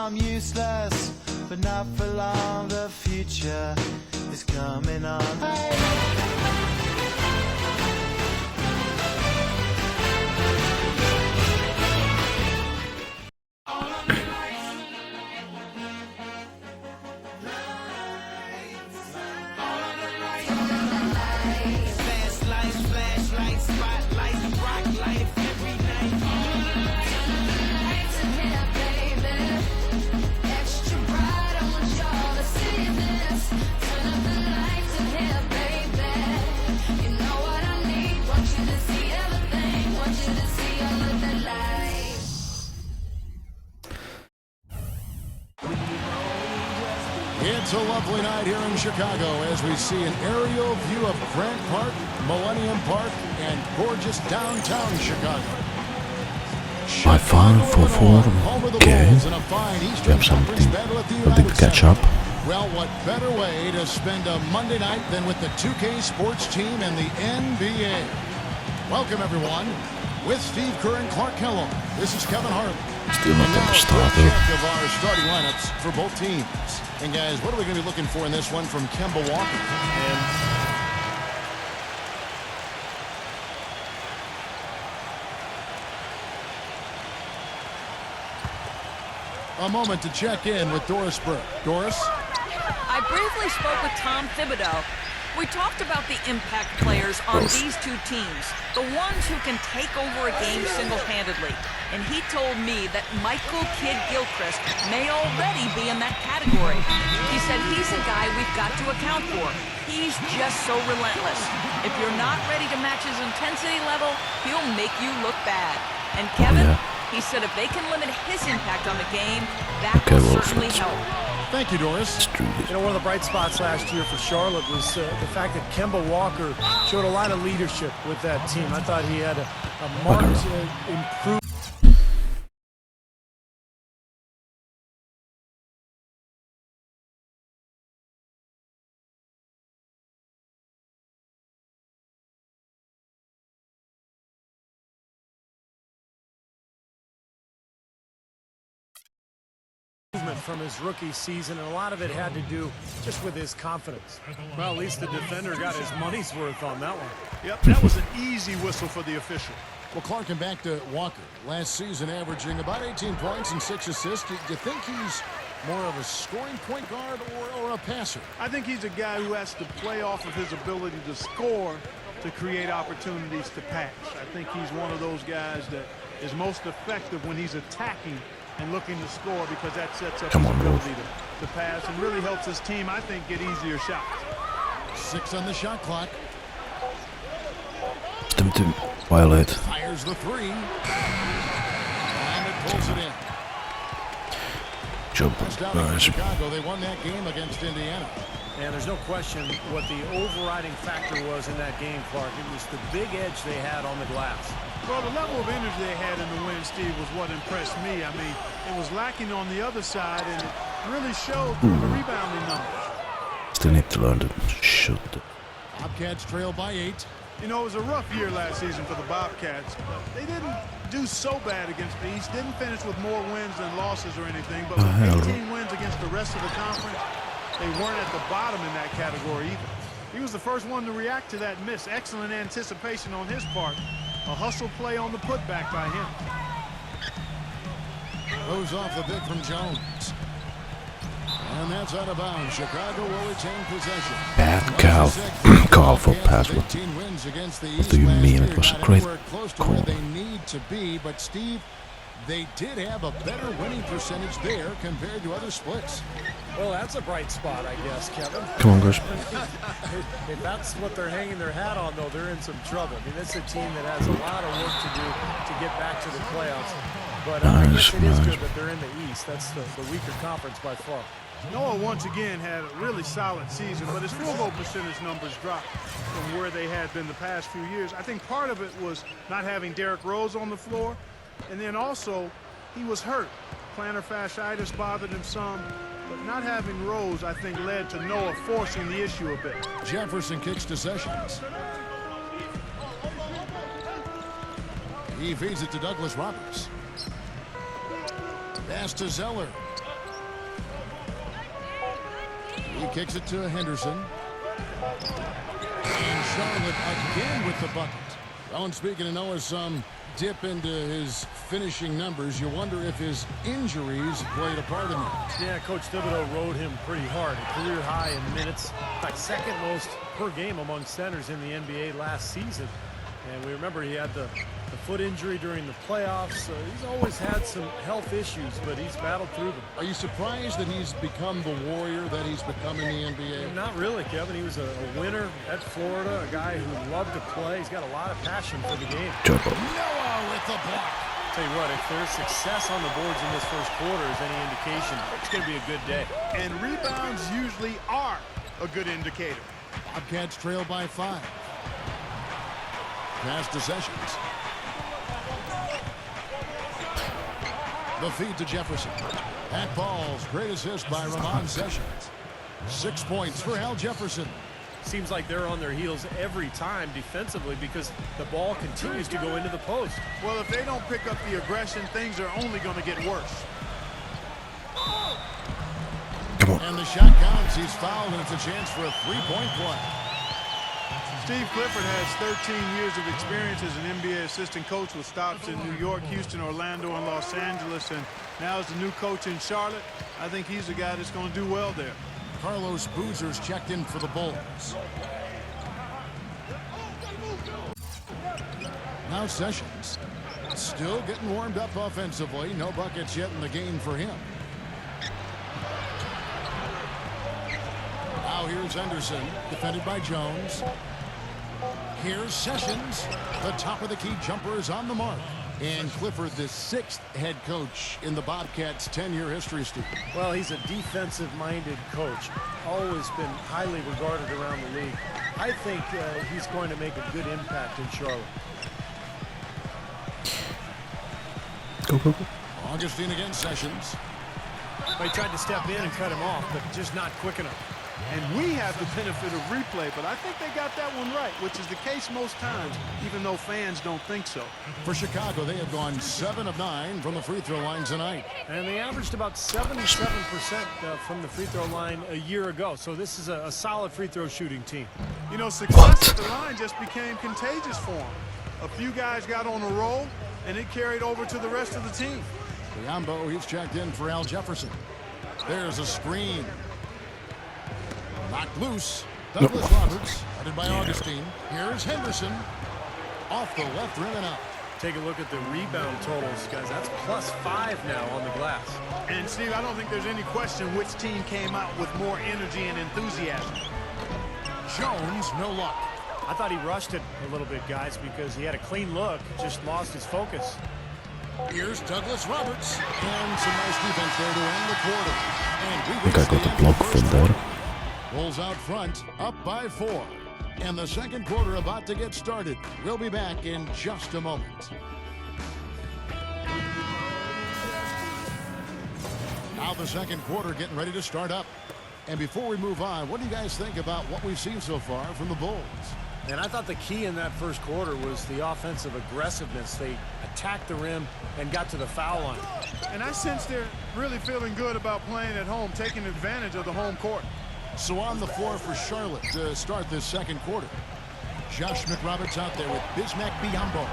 I'm useless, but not for long. The future is coming on. It's a lovely night here in Chicago as we see an aerial view of Grant Park, Millennium Park, and gorgeous downtown Chicago. I found for form. Okay. We have something a big catch up. Well, what better way to spend a Monday night than with the 2K sports team and the NBA? Welcome everyone. With Steve Kerr and Clark Kellogg, this is Kevin Hart. Still not on the starter. Check of our starting lineups for both teams. And guys, what are we going to be looking for in this one from Kemba Walker? A moment to check in with Doris Burke. Doris? I briefly spoke with Tom Thibodeau. We talked about the impact players on these two teams, the ones who can take over a game single-handedly. And he told me that Michael Kidd-Gilchrist may already be in that category. He said he's a guy we've got to account for. He's just so relentless. If you're not ready to match his intensity level, he'll make you look bad. And Kevin, he said if they can limit his impact on the game, that will certainly help. Thank you, Doris. You know, one of the bright spots last year for Charlotte was the fact that Kemba Walker showed a lot of leadership with that team. I thought he had a marked improvement. From his rookie season, and a lot of it had to do just with his confidence. Well, at least the defender got his money's worth on that one. Yep, that was an easy whistle for the official. Well, Clark, and back to Walker. Last season averaging about 18 points and 6 assists. Do you think he's more of a scoring point guard or a passer? I think he's a guy who has to play off of his ability to score to create opportunities to pass. I think he's one of those guys that is most effective when he's attacking and looking to score, because that sets up his ability to pass and really helps his team, I think, get easier shots. 6 on the shot clock. Them to violate. Fires the 3. And it pulls it in. Job. Nice. Chicago, they won that game against Indiana. And there's no question what the overriding factor was in that game, Clark. It was the big edge they had on the glass. Well, the level of energy they had in the win, Steve, was what impressed me. I mean, it was lacking on the other side, and it really showed through the rebounding numbers. Still need to learn to shoot. Bobcats trail by 8. You know, it was a rough year last season for the Bobcats. They didn't do so bad against the East. Didn't finish with more wins than losses or anything, but with 18 wins against the rest of the conference, they weren't at the bottom in that category either. He was the first one to react to that miss. Excellent anticipation on his part. A hustle play on the putback by him. Goes off the pick from Jones. And that's out of bounds. Chicago will retain possession. Bad call for pass. What do you mean? It was a great call. They need to be, but Steve, they did have a better winning percentage there compared to other splits. Well, that's a bright spot, I guess, Kevin. Come on, guys. If that's what they're hanging their hat on, though, they're in some trouble. I mean, this is a team that has a lot of work to do to get back to the playoffs. But I guess it is good that they're in the East. That's the weaker conference by far. Noah once again had a really solid season, but his field goal percentage numbers dropped from where they had been the past few years. I think part of it was not having Derrick Rose on the floor, and then also he was hurt. Plantar fasciitis bothered him some, but not having Rose, I think, led to Noah forcing the issue a bit. Jefferson kicks to Sessions. He feeds it to Douglas Roberts. Pass to Zeller. He kicks it to Henderson. And Charlotte again with the bucket. Well, and speaking of Noah, some dip into his finishing numbers. You wonder if his injuries played a part in that. Yeah, Coach Thibodeau rode him pretty hard. A career high in minutes. In fact, second most per game among centers in the NBA last season. And we remember he had the foot injury during the playoffs. He's always had some health issues, but he's battled through them. Are you surprised that he's become the warrior that he's become in the NBA? Not really, Kevin. He was a winner at Florida, a guy who loved to play. He's got a lot of passion for the game. Noah with the block. Tell you what, if there's success on the boards in this first quarter is any indication, it's going to be a good day. And rebounds usually are a good indicator. Bobcats trail by 5. Pass to Sessions. The feed to Jefferson. That ball's great assist by Ramon Sessions. 6 points for Al Jefferson. Seems like they're on their heels every time defensively because the ball continues to go into the post. Well, if they don't pick up the aggression, things are only going to get worse. Come on. And the shot counts. He's fouled, and it's a chance for a 3-point play. Steve Clifford has 13 years of experience as an NBA assistant coach with stops in New York, Houston, Orlando, and Los Angeles, and now as the new coach in Charlotte. I think he's the guy that's going to do well there. Carlos Boozer's checked in for the Bulls. Now Sessions. Still getting warmed up offensively. No buckets yet in the game for him. Now here's Henderson, defended by Jones. Here's Sessions. The top of the key jumper is on the mark. And Clifford, the 6th head coach in the Bobcats' 10-year history, Steve. Well, he's a defensive-minded coach. Always been highly regarded around the league. I think he's going to make a good impact in Charlotte. Go. Augustine against Sessions. They tried to step in and cut him off, but just not quick enough. And we have the benefit of replay, but I think they got that one right, which is the case most times, even though fans don't think so. For Chicago, they have gone 7 of 9 from the free throw line tonight. And they averaged about 77% from the free throw line a year ago. So this is a solid free throw shooting team. You know, success at the line just became contagious for them. A few guys got on a roll, and it carried over to the rest of the team. Biombo, he's checked in for Al Jefferson. There's a screen. Knocked loose. Douglas Roberts, headed by Augustine. Here's Henderson. Off the left rim and out. Take a look at the rebound totals, guys. That's +5 now on the glass. And, Steve, I don't think there's any question which team came out with more energy and enthusiasm. Jones, no luck. I thought he rushed it a little bit, guys, because he had a clean look, just lost his focus. Here's Douglas Roberts. And some nice defense there to end the quarter. And I think I got a block from there. Bulls out front, up by 4. And the second quarter about to get started. We'll be back in just a moment. Now the second quarter getting ready to start up. And before we move on, what do you guys think about what we've seen so far from the Bulls? And I thought the key in that first quarter was the offensive aggressiveness. They attacked the rim and got to the foul line. And I sense they're really feeling good about playing at home, taking advantage of the home court. So on the floor for Charlotte to start this second quarter. Josh McRoberts out there with Bismack Biyombo.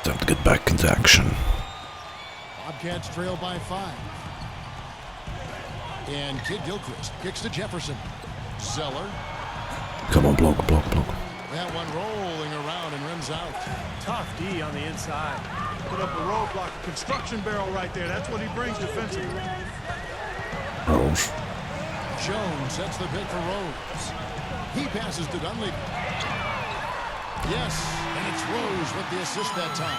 Time to get back into action. Bobcats trail by 5. And Kid Gilchrist kicks to Jefferson. Zeller. Come on, block. That one rolling around and rims out. Tough D on the inside. Put up a roadblock, a construction barrel right there. That's what he brings defensively. Rose. Jones sets the pick for Rose. He passes to Dunleavy. Yes, and it's Rose with the assist that time.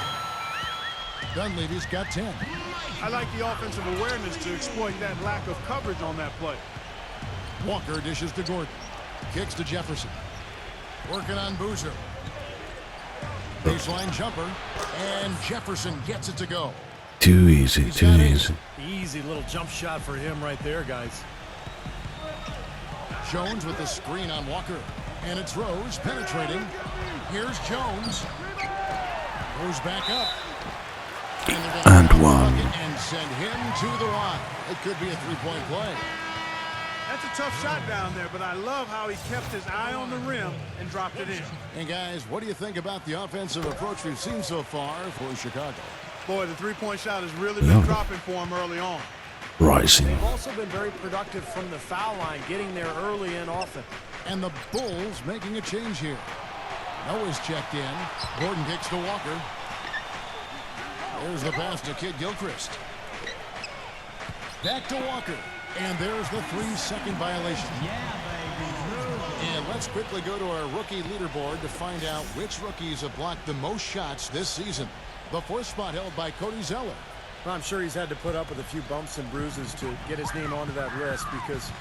Dunleavy's got 10. I like the offensive awareness to exploit that lack of coverage on that play. Walker dishes to Gordon. Kicks to Jefferson. Working on Boozer. Baseline jumper. And Jefferson gets it to go. Too easy. Easy little jump shot for him right there, guys. Jones with the screen on Walker. And it's Rose penetrating. Here's Jones. Goes back up. And one. And send him to the line. It could be a three-point play. That's a tough shot down there, but I love how he kept his eye on the rim and dropped it in. And guys, what do you think about the offensive approach we've seen so far for Chicago? Boy, the three-point shot has really been dropping for him early on. Rising. They've also been very productive from the foul line, getting there early and often. And the Bulls making a change here. Noah's checked in. Gordon kicks to Walker. There's the pass to Kid Gilchrist. Back to Walker. And there's the 3-second violation. And let's quickly go to our rookie leaderboard to find out which rookies have blocked the most shots this season. The fourth spot held by Cody Zeller. Well, I'm sure he's had to put up with a few bumps and bruises to get his name onto that list because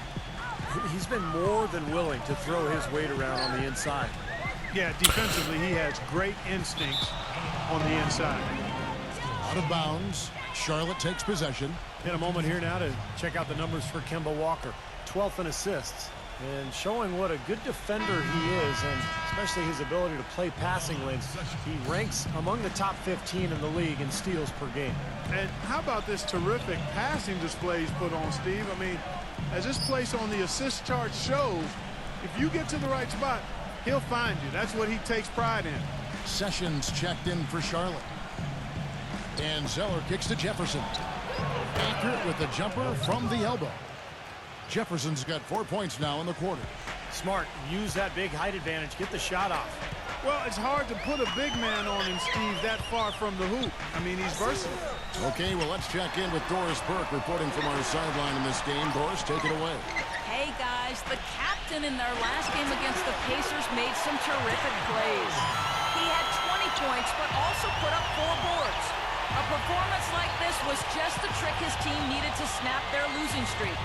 he's been more than willing to throw his weight around on the inside. Yeah, defensively, he has great instincts on the inside. Out of bounds. Charlotte takes possession. In a moment here now to check out the numbers for Kemba Walker. 12th in assists. And showing what a good defender he is, and especially his ability to play passing lanes. He ranks among the top 15 in the league in steals per game. And how about this terrific passing display he's put on, Steve? I mean, as this place on the assist chart shows, if you get to the right spot, he'll find you. That's what he takes pride in. Sessions checked in for Charlotte. And Zeller kicks to Jefferson. Accurate with the jumper from the elbow. Jefferson's got 4 points now in the quarter. Smart. Use that big height advantage. Get the shot off. Well, it's hard to put a big man on him, Steve, that far from the hoop. I mean, he's versatile. Okay, well, let's check in with Doris Burke reporting from our sideline in this game. Doris, take it away. Hey guys, the captain in their last game against the Pacers made some terrific plays. He had 20 points, but also put up 4 boards. A performance like this was just the trick his team needed to snap their losing streak.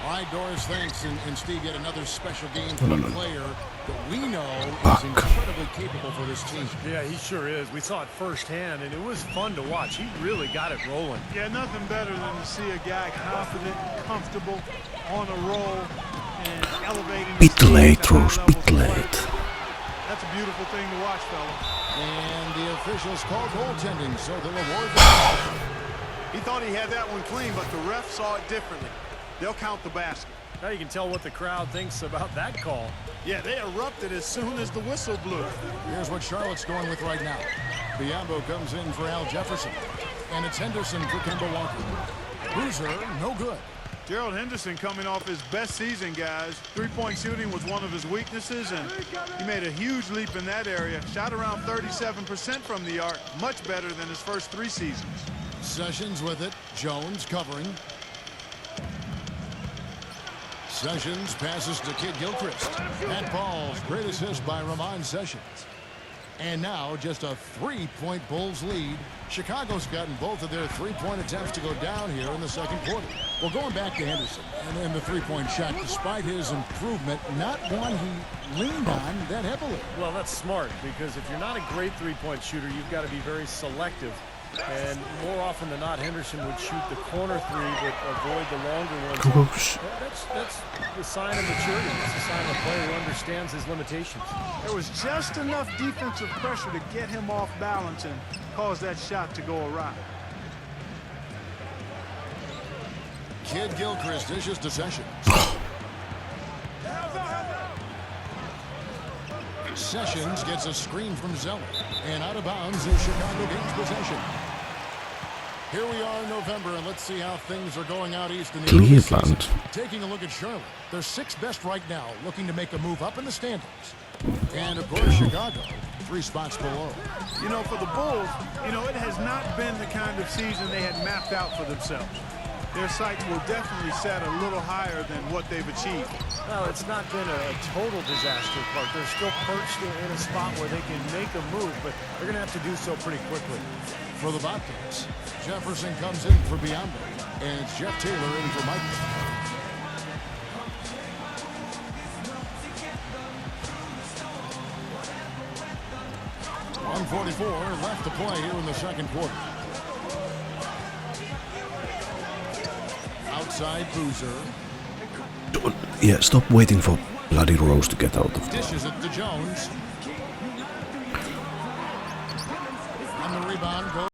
All right, Doris, thanks. And Steve, yet another special game for a player that we know is incredibly capable for this team. Yeah, he sure is. We saw it firsthand, and it was fun to watch. He really got it rolling. Yeah, nothing better than to see a guy confident, comfortable, on a roll, and elevating. Bit late, Rose, bit late. That's a beautiful thing to watch, fellas. And the officials called goaltending, so they'll award the... He thought he had that one clean, but the ref saw it differently. They'll count the basket. Now you can tell what the crowd thinks about that call. Yeah, they erupted as soon as the whistle blew. Here's what Charlotte's going with right now. Biombo comes in for Al Jefferson. And it's Henderson for Kemba Walker. Boozer, no good. Gerald Henderson coming off his best season, guys. Three-point shooting was one of his weaknesses, and he made a huge leap in that area. Shot around 37% from the arc, much better than his first 3 seasons. Sessions with it. Jones covering. Sessions passes to Kid Gilchrist. That ball's great assist by Ramon Sessions. And now just a 3-point Bulls lead. Chicago's gotten both of their 3-point attempts to go down here in the second quarter. Well, going back to Henderson and the 3-point shot, despite his improvement, not one he leaned on that heavily. Well, that's smart, because if you're not a great 3-point shooter, you've got to be very selective. And more often than not, Henderson would shoot the corner 3, but avoid the longer ones. Gross. That's the sign of maturity. It's a sign of a player who understands his limitations. There was just enough defensive pressure to get him off balance and cause that shot to go awry. Kid Gilchrist dishes to Sessions. Sessions gets a screen from Zeller. And out of bounds as Chicago gains possession. Here we are in November, and let's see how things are going out east in the Cleveland. Taking a look at Charlotte. They're 6th best right now, looking to make a move up in the standings. And, of course, Chicago, 3 spots below. You know, for the Bulls, it has not been the kind of season they had mapped out for themselves. Their sights will definitely set a little higher than what they've achieved. Well, it's not been a total disaster, Clark. They're still perched in a spot where they can make a move, but they're going to have to do so pretty quickly. For the Bobcats, Jefferson comes in for Biombo, and it's Jeff Taylor in for Michael. .144 left to play here in the second quarter. Outside Boozer. Yeah, stop waiting for bloody Rose to get out of there. Dishes it to Jones.